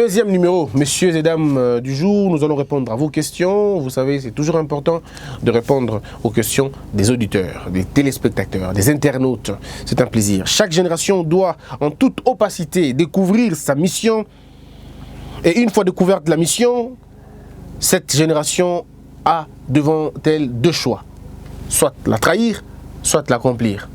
Deuxième numéro, messieurs et dames du jour, nous allons répondre à vos questions. Vous savez, c'est toujours important de répondre aux questions des auditeurs, des téléspectateurs, des internautes. C'est un plaisir. Chaque génération doit, en toute opacité, découvrir sa mission. Et une fois découverte la mission, cette génération a devant elle deux choix. Soit la trahir, soit l'accomplir.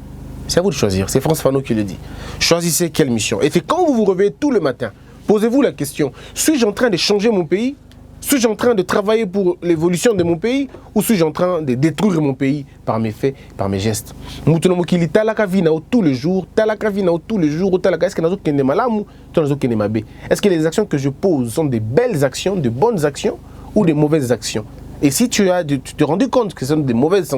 C'est à vous de choisir. C'est Frantz Fanon qui le dit. Choisissez quelle mission. Et c'est quand vous vous réveillez tout le matin, posez-vous la question, suis-je en train de changer mon pays? Suis-je en train de travailler pour l'évolution de mon pays? Ou suis-je en train de détruire mon pays par mes faits, par mes gestes? Tous les jours, est-ce que les actions que je pose sont des belles actions, de bonnes actions ou des mauvaises actions? Et si tu te rends compte que ce sont des mauvaises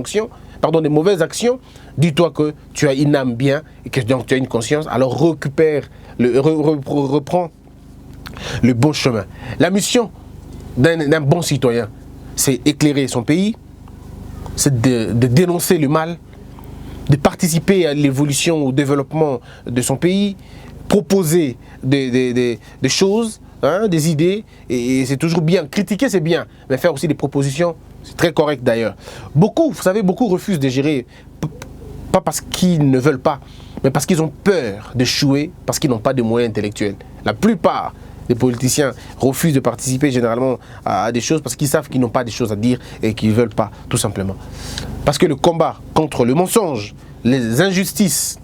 actions, dis-toi que tu as une âme bien et que donc tu as une conscience, alors reprends le bon chemin. La mission d'un bon citoyen, c'est éclairer son pays, c'est de dénoncer le mal, de participer à l'évolution, au développement de son pays, proposer des choses, hein, des idées, et c'est toujours bien. Critiquer, c'est bien, mais faire aussi des propositions, c'est très correct d'ailleurs. Beaucoup, vous savez, beaucoup refusent de gérer, pas parce qu'ils ne veulent pas, mais parce qu'ils ont peur d'échouer, parce qu'ils n'ont pas de moyens intellectuels. La plupart des politiciens refusent de participer généralement à des choses parce qu'ils savent qu'ils n'ont pas des choses à dire et qu'ils ne veulent pas, tout simplement. Parce que le combat contre le mensonge, les injustices,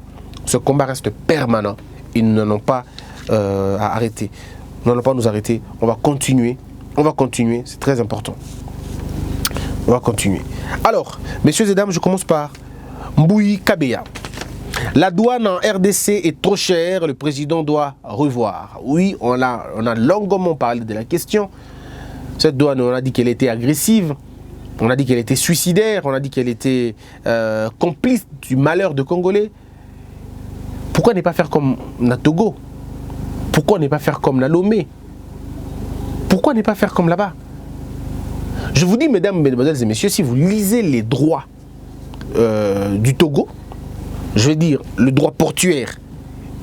ce combat reste permanent. Ils n'en ont pas à arrêter. Nous n'allons pas nous arrêter. On va continuer. C'est très important. On va continuer. Alors, messieurs et dames, je commence par Mbouyi Kabeya. La douane en RDC est trop chère, le président doit revoir. Oui, on a longuement parlé de la question. Cette douane, on a dit qu'elle était agressive, on a dit qu'elle était suicidaire, on a dit qu'elle était complice du malheur de Congolais. Pourquoi ne pas faire comme la Togo? Pourquoi ne pas faire comme la Lomé? Pourquoi ne pas faire comme là-bas? Je vous dis, mesdames, mesdemoiselles et messieurs, si vous lisez les droits du Togo, je vais dire le droit portuaire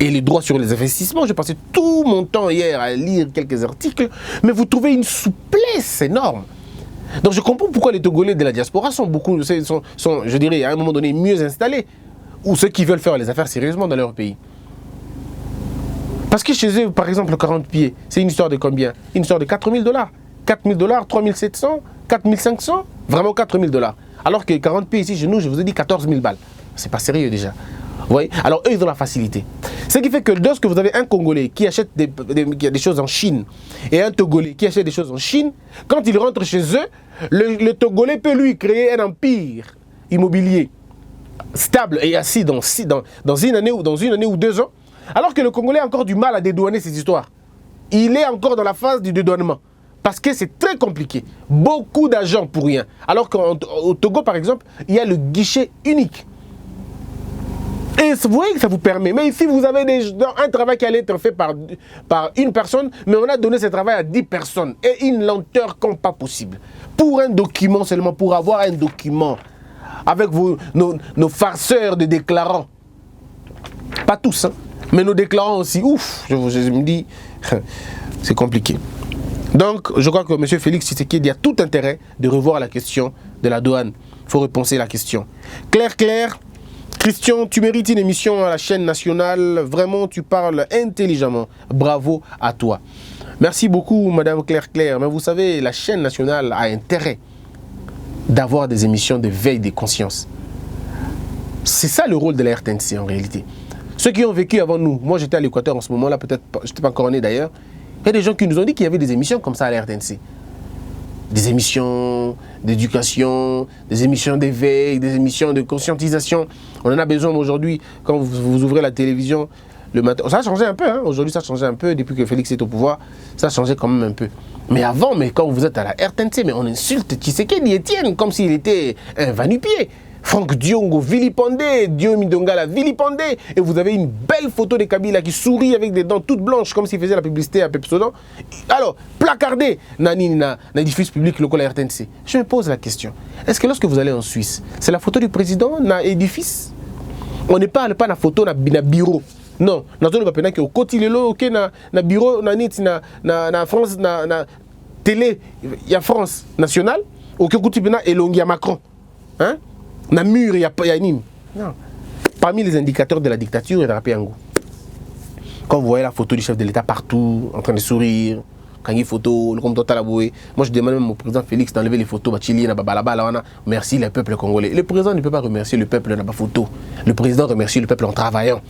et les droits sur les investissements, j'ai passé tout mon temps hier à lire quelques articles, mais vous trouvez une souplesse énorme. Donc je comprends pourquoi les Togolais de la diaspora sont, je dirais, à un moment donné, mieux installés, ou ceux qui veulent faire les affaires sérieusement dans leur pays. Parce que chez eux, par exemple, 40 pieds, c'est une histoire de combien? Une histoire de 4 000 $. 4 000 $, 3 700, 4 500, vraiment 4 000 $. Alors que 40 pieds ici, chez nous, je vous ai dit 14 000 balles. C'est pas sérieux déjà. Vous voyez? Alors eux, ils ont la facilité. Ce qui fait que lorsque vous avez un Congolais qui achète des choses en Chine et un Togolais qui achète des choses en Chine, quand ils rentrent chez eux, le Togolais peut lui créer un empire immobilier stable et assis dans une année ou 2 ans, alors que le Congolais a encore du mal à dédouaner ces histoires. Il est encore dans la phase du dédouanement. Parce que c'est très compliqué. Beaucoup d'argent pour rien. Alors qu'au Togo, par exemple, il y a le guichet unique. Et vous voyez que ça vous permet. Mais ici, vous avez un travail qui allait être fait par une personne, mais on a donné ce travail à 10 personnes. Et une lenteur comme pas possible. Pour un document seulement, pour avoir un document, avec nos farceurs de déclarants. Pas tous, hein, mais nos déclarants aussi. Ouf, je me dis, c'est compliqué. Donc, je crois que M. Félix Tshisekedi a tout intérêt de revoir la question de la douane. Il faut repenser la question. Claire, Christian, tu mérites une émission à la chaîne nationale. Vraiment, tu parles intelligemment. Bravo à toi. Merci beaucoup, Madame Claire. Mais vous savez, la chaîne nationale a intérêt d'avoir des émissions de veille des consciences. C'est ça le rôle de la RTNC en réalité. Ceux qui ont vécu avant nous, moi j'étais à l'Équateur en ce moment-là, peut-être, je n'étais pas encore né d'ailleurs. Il y a des gens qui nous ont dit qu'il y avait des émissions comme ça à la RTNC. Des émissions d'éducation, des émissions d'éveil, des émissions de conscientisation. On en a besoin aujourd'hui quand vous ouvrez la télévision le matin. Ça a changé un peu, hein. Aujourd'hui ça a changé un peu depuis que Félix est au pouvoir. Ça a changé quand même un peu. Mais avant, quand vous êtes à la RTNC, mais on insulte Tshisekedi Etienne comme s'il était un va-nu-pied. Franck Diongo vilipendé, Diomi Dongala vilipendé, et vous avez une belle photo de Kabila qui sourit avec des dents toutes blanches comme s'il faisait la publicité à Pepsodent. Alors, placardé dans l'édifice public local à RTNC. Je me pose la question, est-ce que lorsque vous allez en Suisse, c'est la photo du président dans l'édifice? On n'est pas la photo dans le bureau Non, na zone bapena ke okoti lelo ok na bureau na nit na France na télé ya France nationale ok okoti bena elongi ya Macron. Hein? Na mur ya nini. Non. Parmi les indicateurs de la dictature, il y a Rapiango. Quand vous voyez la photo du chef de l'État partout, en train de sourire, quand il y a une photo, le compte total aboué. Moi, je demande même au président Félix d'enlever les photos. Merci le peuple congolais. Le président ne peut pas remercier le peuple dans la photo. Le président remercie le peuple en travaillant.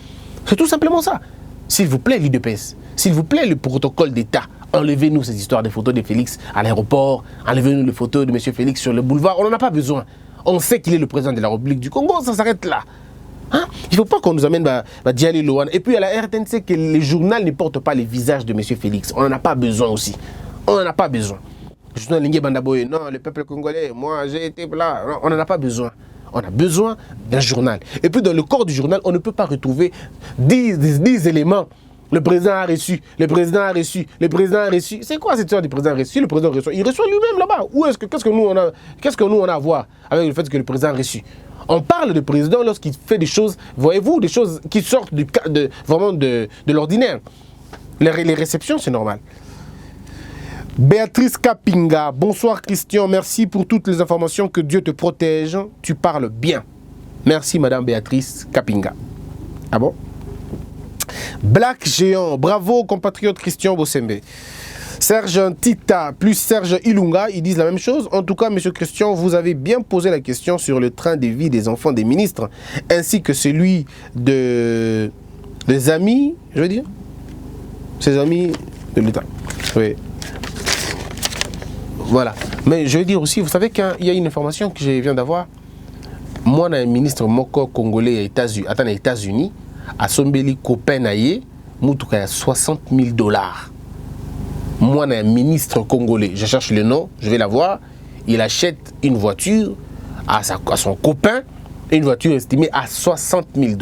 C'est tout simplement ça. S'il vous plaît, l'IDPS, s'il vous plaît, le protocole d'État, enlevez-nous ces histoires de photos de Félix à l'aéroport, enlevez-nous les photos de M. Félix sur le boulevard. On n'en a pas besoin. On sait qu'il est le président de la République du Congo, ça s'arrête là. Hein? Il ne faut pas qu'on nous amène Dialé Lohan. Et puis à la RTNC, que les journaux ne portent pas les visages de M. Félix. On n'en a pas besoin aussi. On n'en a pas besoin. Le journal Lingué Bandaboye, non, le peuple congolais, moi j'ai été là. Non, on n'en a pas besoin. On a besoin d'un journal. Et puis dans le corps du journal, on ne peut pas retrouver 10 éléments. Le président a reçu, le président a reçu, le président a reçu. C'est quoi cette histoire du président a reçu? Le président reçoit. Il reçoit lui-même là-bas. Qu'est-ce que nous on a à voir avec le fait que le président a reçu? On parle du président lorsqu'il fait des choses, voyez-vous, des choses qui sortent vraiment de l'ordinaire. Les réceptions, c'est normal. Béatrice Kapinga, bonsoir Christian, merci pour toutes les informations, que Dieu te protège, tu parles bien. Merci Madame Béatrice Kapinga. Ah bon? Black Géant, bravo compatriote Christian Bossembe. Serge Tita plus Serge Ilunga, ils disent la même chose. En tout cas, monsieur Christian, vous avez bien posé la question sur le train de vie des enfants des ministres, ainsi que celui des amis, je veux dire, ses amis de l'État. Oui. Voilà. Mais je veux dire aussi, vous savez qu'il y a une information que je viens d'avoir. Moi, un ministre moko congolais aux États-Unis, à Sombeli Kopenaye, Moutouka, $60 000. Moi, un ministre congolais, je cherche le nom, je vais la voir. Il achète une voiture à son copain, une voiture estimée à $60 000.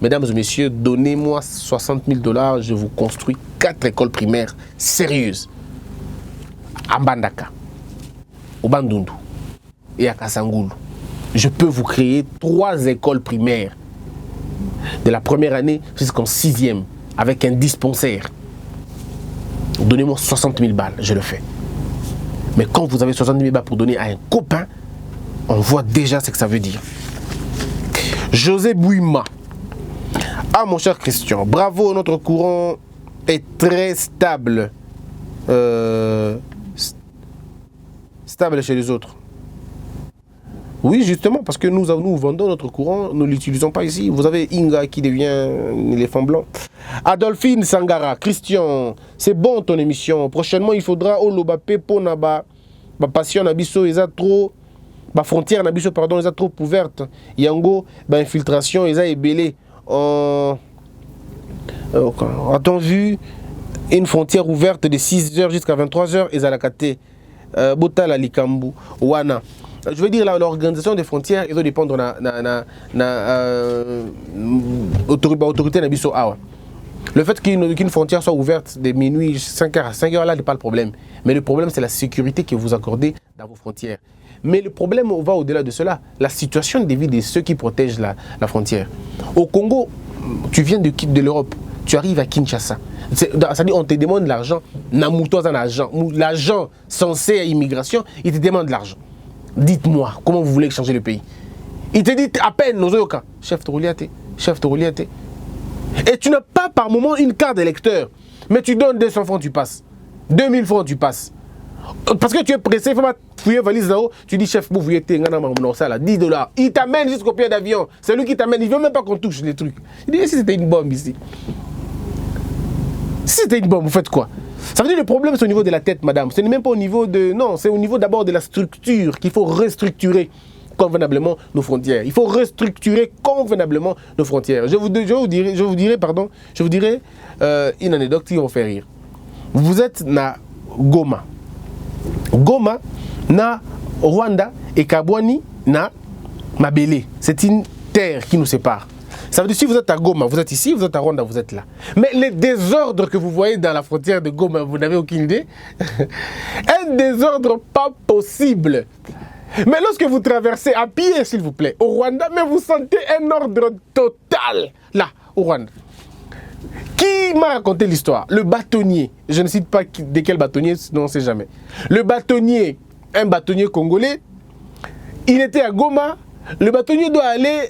Mesdames et messieurs, donnez-moi $60 000, je vous construis 4 écoles primaires sérieuses. À Mbandaka, au Bandundu et à Kasangulu. Je peux vous créer 3 écoles primaires de la première année jusqu'en 6e avec un dispensaire. Donnez-moi 60 000 balles, je le fais. Mais quand vous avez 60 000 balles pour donner à un copain, on voit déjà ce que ça veut dire. José Bouima. Ah mon cher Christian, bravo, notre courant est très stable. Stable chez les autres. Oui, justement, parce que nous vendons notre courant, nous ne l'utilisons pas ici. Vous avez Inga qui devient un éléphant blanc. Adolphine Sangara, Christian, c'est bon ton émission. Prochainement, il faudra Olobapé pour Naba. Ma passion Nabiso, ils ont trop. Ma frontière Nabiso, pardon, ils ont trop ouverte. Yango, infiltration, ils ont ébélé. A-t-on vu une frontière ouverte de 6h jusqu'à 23h, ils ont la caté. Botala Likambu, Wana. Je veux dire, l'organisation des frontières, il doit dépendre de l'autorité Nabiso Awa. Le fait qu'une frontière soit ouverte de minuit, 5h là, n'est pas le problème. Mais le problème, c'est la sécurité que vous accordez dans vos frontières. Mais le problème va au-delà de cela. La situation de vie de ceux qui protègent la frontière. Au Congo, tu viens de l'Europe, tu arrives à Kinshasa. C'est-à-dire on te demande l'argent, l'agent censé à immigration, il te demande l'argent. Dites-moi, comment vous voulez changer le pays? Il te dit à peine, chef Toroliate. Et tu n'as pas par moment une carte d'électeur, mais tu donnes 200 francs, tu passes. 2000 francs, tu passes. Parce que tu es pressé, il faut pas fouiller valise là-haut. Tu dis, chef, vous voulez $10. Il t'amène jusqu'au pied d'avion. C'est lui qui t'amène, il ne veut même pas qu'on touche les trucs. Il dit, si c'était une bombe ici. Si c'était une bombe, vous faites quoi? Ça veut dire que le problème, c'est au niveau de la tête, madame. Ce n'est même pas au niveau de... Non, c'est au niveau d'abord de la structure qu'il faut restructurer convenablement nos frontières. Il faut restructurer convenablement nos frontières. Je vous dirai une anecdote qui va vous faire rire. Vous êtes na Goma. Goma, na Rwanda et Kabwani, na Mabele. C'est une terre qui nous sépare. Ça veut dire que si vous êtes à Goma, vous êtes ici, vous êtes à Rwanda, vous êtes là. Mais les désordres que vous voyez dans la frontière de Goma, vous n'avez aucune idée. Un désordre pas possible. Mais lorsque vous traversez à pied, s'il vous plaît, au Rwanda, mais vous sentez un ordre total. Là, au Rwanda. Qui m'a raconté l'histoire? Le bâtonnier. Je ne cite pas de quel bâtonnier, sinon on ne sait jamais. Le bâtonnier, un bâtonnier congolais, il était à Goma. Le bâtonnier doit aller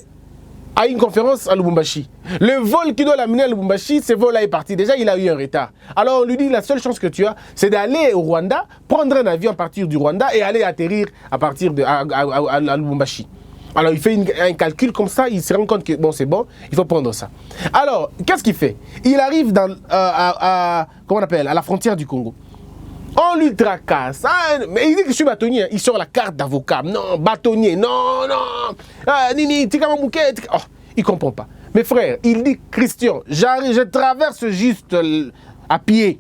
à une conférence à Lubumbashi. Le vol qui doit l'amener à Lubumbashi, ce vol-là est parti. Déjà, il a eu un retard. Alors, on lui dit, la seule chance que tu as, c'est d'aller au Rwanda, prendre un avion à partir du Rwanda et aller atterrir à partir de à Lubumbashi. Alors, il fait un calcul comme ça, il se rend compte que, bon, c'est bon, il faut prendre ça. Alors, qu'est-ce qu'il fait? Il arrive dans, comment on appelle, à la frontière du Congo. On lui tracasse. Ah, mais il dit que je suis bâtonnier. Il sort la carte d'avocat. Non, bâtonnier. Non, non. Ah, Nini, Tikamamouké. Oh, il ne comprend pas. Mes frères, il dit, Christian, j'arrive, je traverse juste à pied.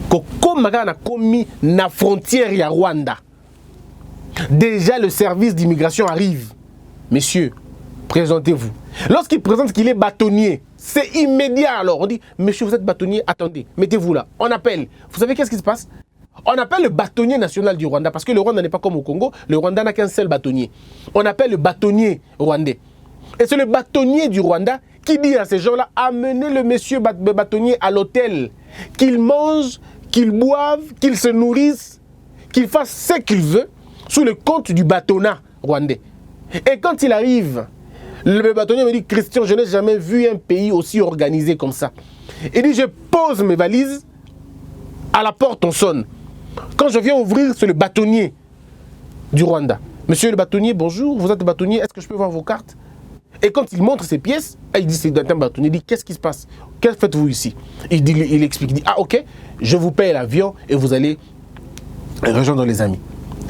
Comme on a commis la frontière à Rwanda. Déjà, le service d'immigration arrive. Messieurs, présentez-vous. Lorsqu'il présente qu'il est bâtonnier, c'est immédiat. Alors, on dit, monsieur, vous êtes bâtonnier, attendez, mettez-vous là. On appelle. Vous savez qu'est-ce qui se passe? On appelle le bâtonnier national du Rwanda, parce que le Rwanda n'est pas comme au Congo. Le Rwanda n'a qu'un seul bâtonnier. On appelle le bâtonnier rwandais. Et c'est le bâtonnier du Rwanda qui dit à ces gens-là, amenez le monsieur bâtonnier à l'hôtel. Qu'il mange, qu'il boive, qu'il se nourrisse, qu'il fasse ce qu'il veut, sous le compte du bâtonnat rwandais. Et quand il arrive, le bâtonnier me dit, Christian, je n'ai jamais vu un pays aussi organisé comme ça. Il dit, je pose mes valises, à la porte on sonne. Quand je viens ouvrir, c'est le bâtonnier du Rwanda. Monsieur le bâtonnier, bonjour, vous êtes bâtonnier, est-ce que je peux voir vos cartes? Et quand il montre ses pièces, il dit, c'est un bâtonnier, il dit, qu'est-ce qui se passe? Qu'est-ce que faites-vous ici? Il explique, il dit, ah ok, je vous paye l'avion et vous allez rejoindre les amis.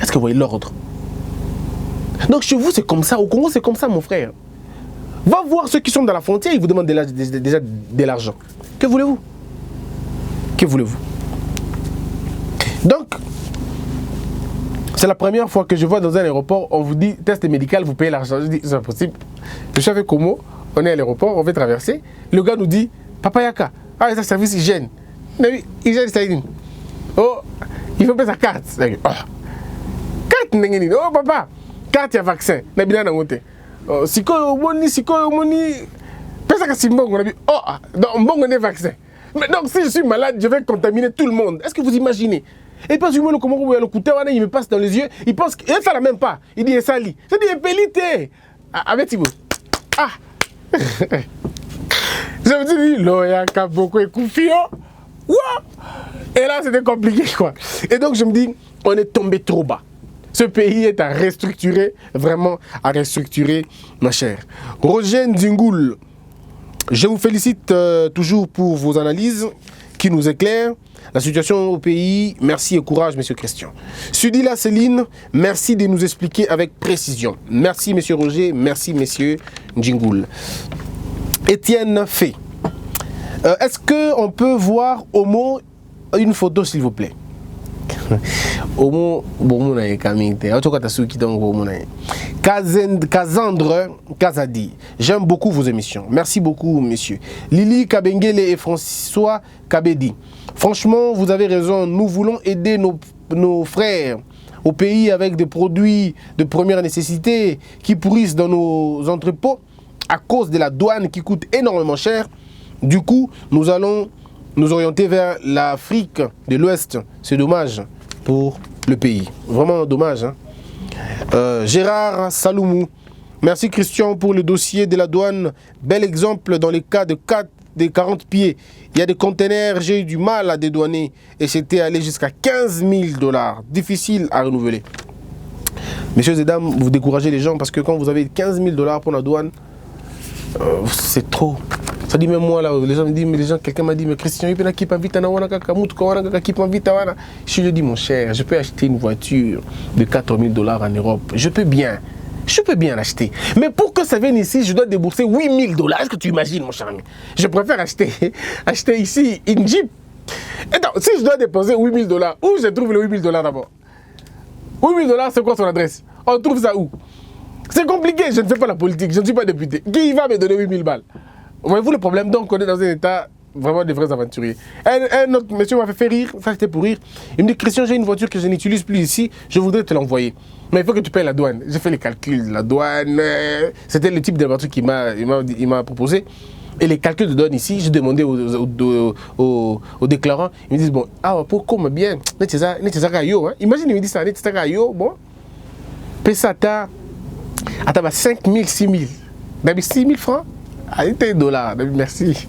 Est-ce que vous voyez l'ordre? Donc chez vous, c'est comme ça. Au Congo, c'est comme ça, mon frère. Va voir ceux qui sont dans la frontière, ils vous demandent déjà de l'argent. Que voulez-vous? Que voulez-vous? Donc, c'est la première fois que je vois dans un aéroport, on vous dit, test médical, vous payez l'argent. Je dis, c'est impossible. Je suis avec Como, on est à l'aéroport, on veut traverser. Le gars nous dit, Papa Yaka, ah, c'est un service hygiène. Hygiène, c'est une. Oh, il faut payer sa carte. Oh. Oh papa, carte il y a vaccin. Si on vaccin. Mais donc si je suis malade, je vais contaminer tout le monde. Est-ce que vous imaginez? Et puis le comment vous le coûter, il me passe dans les yeux, il pense qu'il ça la même pas. Il dit sali. Je dis pelité. Avec Thibaut. Ah. Je me dis loya kaboko et koufio. Et là c'était compliqué quoi. Et donc je me dis on est tombé trop bas. Ce pays est à restructurer, vraiment à restructurer, ma chère. Roger Ndingoul, je vous félicite toujours pour vos analyses qui nous éclairent. La situation au pays, merci et courage, monsieur Christian. Sudila Céline, merci de nous expliquer avec précision. Merci, monsieur Roger, merci, monsieur Ndingoul. Étienne Fay, est-ce qu'on peut voir au mot une photo, s'il vous plaît? Kazandre Kazadi, j'aime beaucoup vos émissions. Merci beaucoup, monsieur. Lily Kabengele et François Kabedi. Franchement, vous avez raison. Nous voulons aider nos frères au pays avec des produits de première nécessité qui pourrissent dans nos entrepôts à cause de la douane qui coûte énormément cher. Du coup, nous allons nous orienter vers l'Afrique de l'Ouest. C'est dommage pour le pays. Vraiment dommage. Hein? Gérard Saloumou. Merci Christian pour le dossier de la douane. Bel exemple dans les cas de 40 pieds. Il y a des containers, j'ai eu du mal à dédouaner et c'était allé jusqu'à 15 000 $. Difficile à renouveler. Messieurs et dames, vous découragez les gens parce que quand vous avez 15 000 $ pour la douane, c'est trop. Ça dit même moi là, les gens me disent, mais les gens, quelqu'un m'a dit, mais Christian, je lui dis, mon cher, je peux acheter une voiture de 4 000 $ en Europe. Je peux bien l'acheter. Mais pour que ça vienne ici, je dois débourser 8 000 $. Est-ce que tu imagines, mon cher ami? Je préfère acheter ici une Jeep. Et donc, si je dois déposer 8 000 $, où je trouve les 8 000 $ d'abord? 8 000 $, c'est quoi son adresse? On trouve ça où? C'est compliqué, je ne fais pas la politique, je ne suis pas député. Qui va me donner 8 000 balles? Voyez-vous le problème? Donc, on est dans un état vraiment des vrais aventuriers. Un autre monsieur m'a fait rire, ça c'était pour rire. Il me dit, Christian, j'ai une voiture que je n'utilise plus ici, je voudrais te l'envoyer. Mais il faut que tu payes la douane. J'ai fait les calculs, la douane, c'était le type de voiture qu'il m'a proposé. Et les calculs de donne ici, je demandais aux déclarants, ils me disent, bon, ah, pourquoi bien, imagine, ils me disent ça, bon, Pesata, attends, 5 000, 6 000, 6 000 francs, ah, $, merci.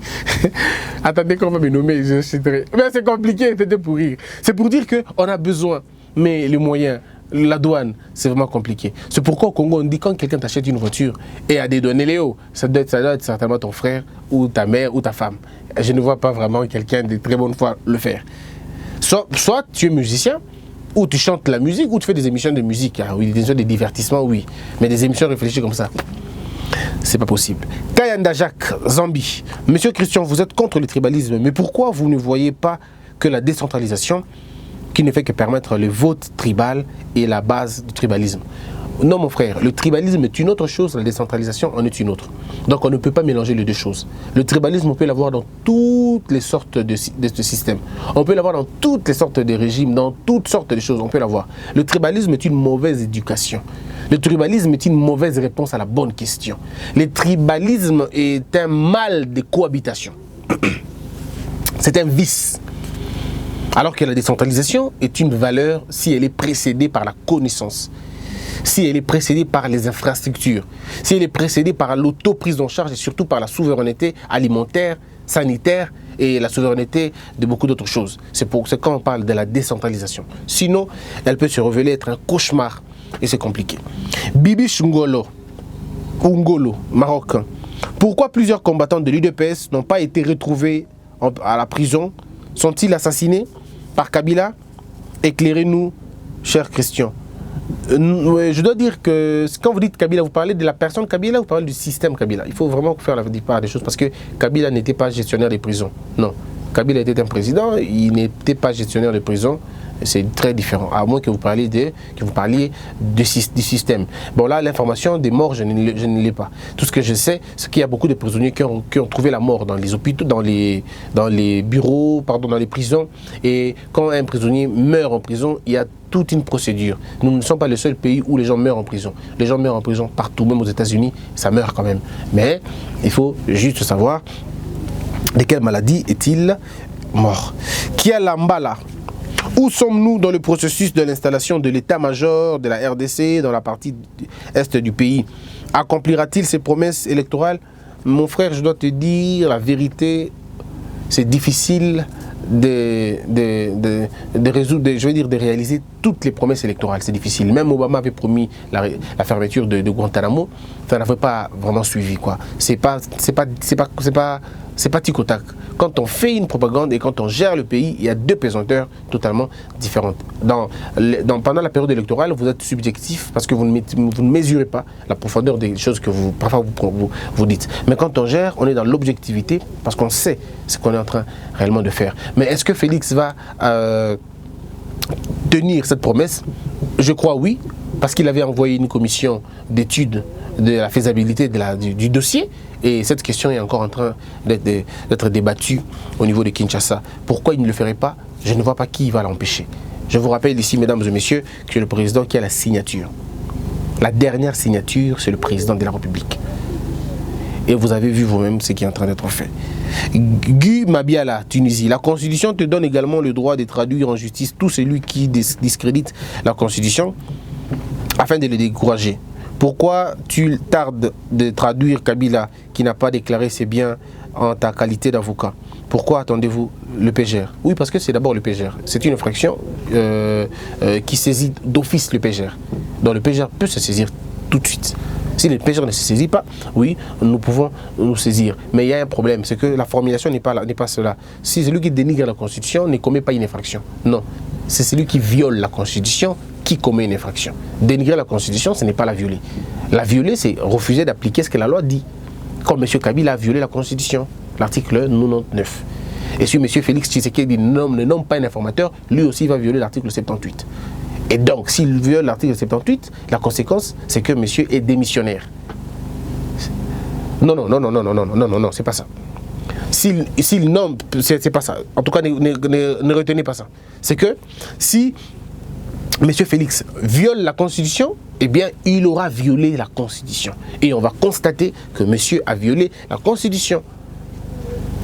Attendez qu'on va me nommer, je citerai. Mais c'est compliqué, c'était pour rire. C'est pour dire qu'on a besoin, mais les moyens, la douane, c'est vraiment compliqué. C'est pourquoi au Congo, on dit quand quelqu'un t'achète une voiture et a des données Léo, ça doit être certainement ton frère ou ta mère ou ta femme. Je ne vois pas vraiment quelqu'un de très bonne foi le faire. Soit tu es musicien, ou tu chantes la musique, ou tu fais des émissions de musique. Ah, oui, des émissions de divertissement, oui. Mais des émissions réfléchies comme ça, c'est pas possible. Kayanda Jacques, Zambie. Monsieur Christian, vous êtes contre le tribalisme, mais pourquoi vous ne voyez pas que la décentralisation qui ne fait que permettre le vote tribal est la base du tribalisme? Non mon frère, le tribalisme est une autre chose, la décentralisation en est une autre. Donc on ne peut pas mélanger les deux choses. Le tribalisme, on peut l'avoir dans toutes les sortes de systèmes. On peut l'avoir dans toutes les sortes de régimes, dans toutes sortes de choses, on peut l'avoir. Le tribalisme est une mauvaise éducation. Le tribalisme est une mauvaise réponse à la bonne question. Le tribalisme est un mal de cohabitation. C'est un vice. Alors que la décentralisation est une valeur si elle est précédée par la connaissance, si elle est précédée par les infrastructures, si elle est précédée par l'auto-prise en charge et surtout par la souveraineté alimentaire, sanitaire et la souveraineté de beaucoup d'autres choses. C'est quand on parle de la décentralisation. Sinon, elle peut se révéler être un cauchemar et c'est compliqué. Bibi Ngolo, marocain. Pourquoi plusieurs combattants de l'UDPS n'ont pas été retrouvés à la prison? Sont-ils assassinés par Kabila? Éclairez-nous, cher Christian. Je dois dire que quand vous dites Kabila, vous parlez de la personne Kabila ou vous parlez du système Kabila? Il faut vraiment faire la part des choses parce que Kabila n'était pas gestionnaire des prisons. Non, Kabila était un président, il n'était pas gestionnaire des prisons. C'est très différent, à moins que vous parliez du système. Bon là, l'information des morts, je ne l'ai pas. Tout ce que je sais, c'est qu'il y a beaucoup de prisonniers qui ont trouvé la mort dans les hôpitaux, dans les bureaux, pardon, dans les prisons. Et quand un prisonnier meurt en prison, il y a toute une procédure. Nous ne sommes pas le seul pays où les gens meurent en prison. Les gens meurent en prison partout, même aux États-Unis, ça meurt quand même. Mais il faut juste savoir de quelle maladie est-il mort. Kia Lambala. Où sommes-nous dans le processus de l'installation de l'état-major de la RDC dans la partie est du pays? Accomplira-t-il ses promesses électorales? Mon frère, je dois te dire la vérité, c'est difficile de résoudre, je veux dire, de réaliser toutes les promesses électorales. C'est difficile. Même Obama avait promis la fermeture de Guantanamo, ça n'avait pas vraiment suivi, quoi. C'est pas tic au tac. Quand on fait une propagande et quand on gère le pays, il y a deux pesanteurs totalement différentes. Pendant la période électorale, vous êtes subjectif parce que vous ne mesurez pas la profondeur des choses que parfois vous dites. Mais quand on gère, on est dans l'objectivité parce qu'on sait ce qu'on est en train réellement de faire. Mais est-ce que Félix va tenir cette promesse? Je crois oui, parce qu'il avait envoyé une commission d'études de la faisabilité du dossier. Et cette question est encore en train d'être débattue au niveau de Kinshasa. Pourquoi il ne le ferait pas? Je ne vois pas qui va l'empêcher. Je vous rappelle ici, mesdames et messieurs, que c'est le président qui a la signature. La dernière signature, c'est le président de la République. Et vous avez vu vous-même ce qui est en train d'être fait. Guy Mabiala, Tunisie. La Constitution te donne également le droit de traduire en justice tout celui qui discrédite la Constitution afin de le décourager. Pourquoi tu tardes de traduire Kabila qui n'a pas déclaré ses biens en ta qualité d'avocat? Pourquoi attendez-vous le PGR? Oui, parce que c'est d'abord le PGR. C'est une infraction qui saisit d'office le PGR. Donc le PGR peut se saisir tout de suite. Si le PGR ne se saisit pas, oui, nous pouvons nous saisir. Mais il y a un problème, c'est que la formulation n'est pas cela. Si celui qui dénigre la Constitution ne commet pas une infraction. Non, c'est celui qui viole la Constitution qui commet une infraction. Dénigrer la Constitution, ce n'est pas la violer. La violer, c'est refuser d'appliquer ce que la loi dit. Comme M. Kabila a violé la Constitution, l'article 99. Et si M. Félix Tshisekedi ne nomme pas un informateur, lui aussi va violer l'article 78. Et donc, s'il viole l'article 78, la conséquence, c'est que monsieur est démissionnaire. Non, c'est pas ça. S'il nomme, c'est pas ça. En tout cas, ne retenez pas ça. C'est que si monsieur Félix viole la Constitution, eh bien, il aura violé la Constitution. Et on va constater que monsieur a violé la Constitution.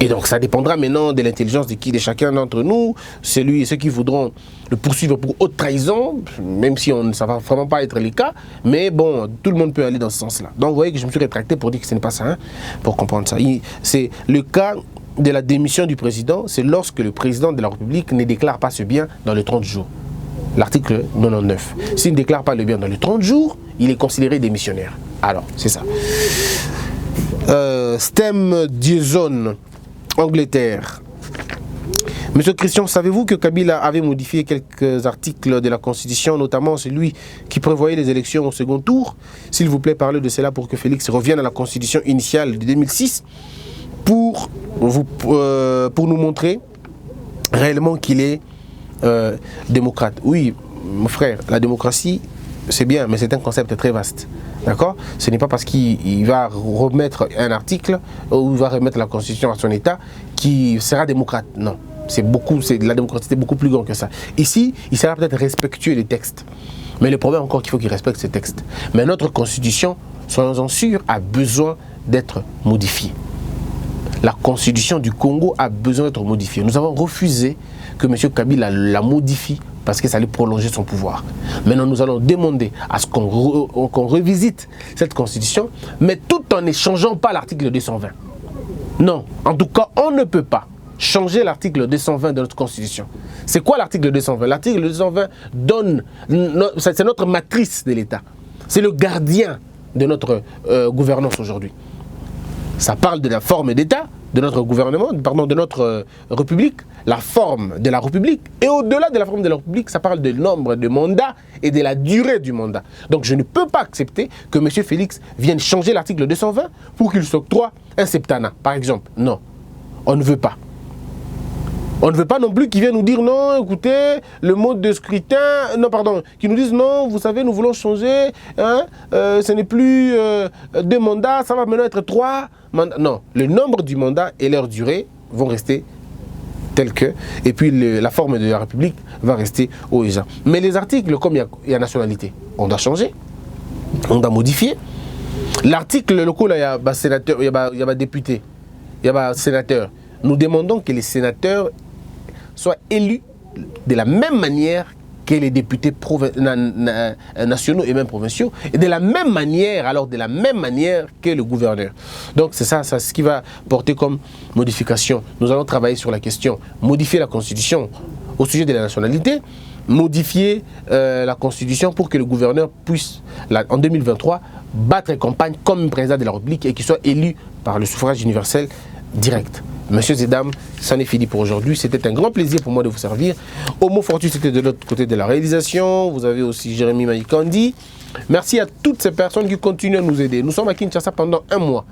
Et donc ça dépendra maintenant de l'intelligence de chacun d'entre nous, ceux qui voudront le poursuivre pour haute trahison, même si ça ne va vraiment pas être le cas, mais bon, tout le monde peut aller dans ce sens-là. Donc vous voyez que je me suis rétracté pour dire que ce n'est pas ça, hein, pour comprendre ça. C'est le cas de la démission du président, c'est lorsque le président de la République ne déclare pas ce bien dans les 30 jours. L'article 99. S'il ne déclare pas le bien dans les 30 jours, il est considéré démissionnaire. Alors, c'est ça. Stem Dizon, Angleterre. Monsieur Christian, savez-vous que Kabila avait modifié quelques articles de la Constitution, notamment celui qui prévoyait les élections au second tour? S'il vous plaît, parlez de cela pour que Félix revienne à la Constitution initiale de 2006 pour nous montrer réellement qu'il est démocrate. Oui, mon frère, la démocratie, c'est bien, mais c'est un concept très vaste. D'accord? Ce n'est pas parce qu'il va remettre un article ou il va remettre la Constitution à son état qu'il sera démocrate. Non. La démocratie, c'est beaucoup plus grand que ça. Ici, il sera peut-être respectueux des textes. Mais le problème encore qu'il faut qu'il respecte ces textes. Mais notre Constitution, soyons-en sûrs, a besoin d'être modifiée. La Constitution du Congo a besoin d'être modifiée. Nous avons refusé que M. Kabila la modifie parce que ça allait prolonger son pouvoir. Maintenant, nous allons demander à ce qu'on revisite cette Constitution, mais tout en n'échangeant pas l'article 220. Non, en tout cas, on ne peut pas changer l'article 220 de notre Constitution. C'est quoi l'article 220? L'article 220 c'est notre matrice de l'État. C'est le gardien de notre gouvernance aujourd'hui. Ça parle de la forme d'État, de notre gouvernement, pardon, de notre République, la forme de la République. Et au-delà de la forme de la République, ça parle du nombre de mandats et de la durée du mandat. Donc je ne peux pas accepter que M. Félix vienne changer l'article 220 pour qu'il s'octroie un septennat, par exemple. Non, on ne veut pas. On ne veut pas non plus qu'ils viennent nous dire non, écoutez, le mode de scrutin, non pardon, qu'ils nous disent non, vous savez, nous voulons changer, hein, ce n'est plus 2 mandats, ça va maintenant être 3 mandats. Non, le nombre du mandat et leur durée vont rester tels que, et puis la forme de la République va rester au gens. Mais les articles, comme il y a nationalité, on doit changer, on doit modifier. L'article, le coup, là, il y a sénateur, il y a député, il y a sénateur. Nous demandons que les sénateurs soient élus de la même manière que les députés nationaux et même provinciaux, et de la même manière, que le gouverneur. Donc c'est ça, c'est ce qui va porter comme modification. Nous allons travailler sur la question, modifier la Constitution au sujet de la nationalité, modifier la Constitution pour que le gouverneur puisse, en 2023, battre campagne comme président de la République et qu'il soit élu par le suffrage universel direct. Messieurs et dames, ça n'est fini pour aujourd'hui. C'était un grand plaisir pour moi de vous servir. Homo Fortus, c'était de l'autre côté de la réalisation. Vous avez aussi Jérémy Maïkandi. Merci à toutes ces personnes qui continuent à nous aider. Nous sommes à Kinshasa pendant 1 mois.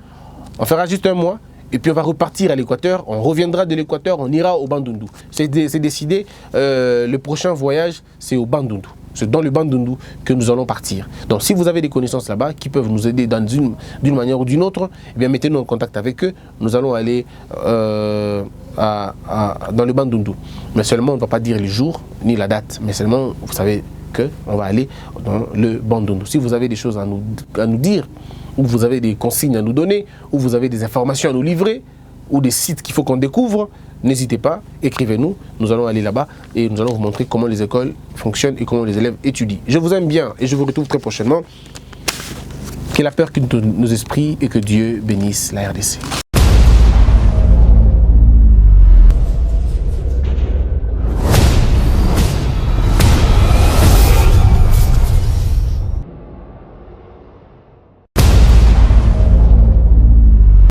On fera juste 1 mois. Et puis on va repartir à l'Équateur. On reviendra de l'Équateur, on ira au Bandundu. C'est décidé. Le prochain voyage, c'est au Bandundu. C'est dans le Bandundu que nous allons partir. Donc si vous avez des connaissances là-bas qui peuvent nous aider d'une manière ou d'une autre, eh bien mettez-nous en contact avec eux. Nous allons aller dans le Bandundu. Mais seulement on ne va pas dire le jour ni la date. Mais seulement vous savez qu'on va aller dans le Bandundu. Si vous avez des choses à nous dire, ou vous avez des consignes à nous donner, ou vous avez des informations à nous livrer, ou des sites qu'il faut qu'on découvre, n'hésitez pas, écrivez-nous, nous allons aller là-bas et nous allons vous montrer comment les écoles fonctionnent et comment les élèves étudient. Je vous aime bien et je vous retrouve très prochainement. Que la peur quitte nos esprits et que Dieu bénisse la RDC.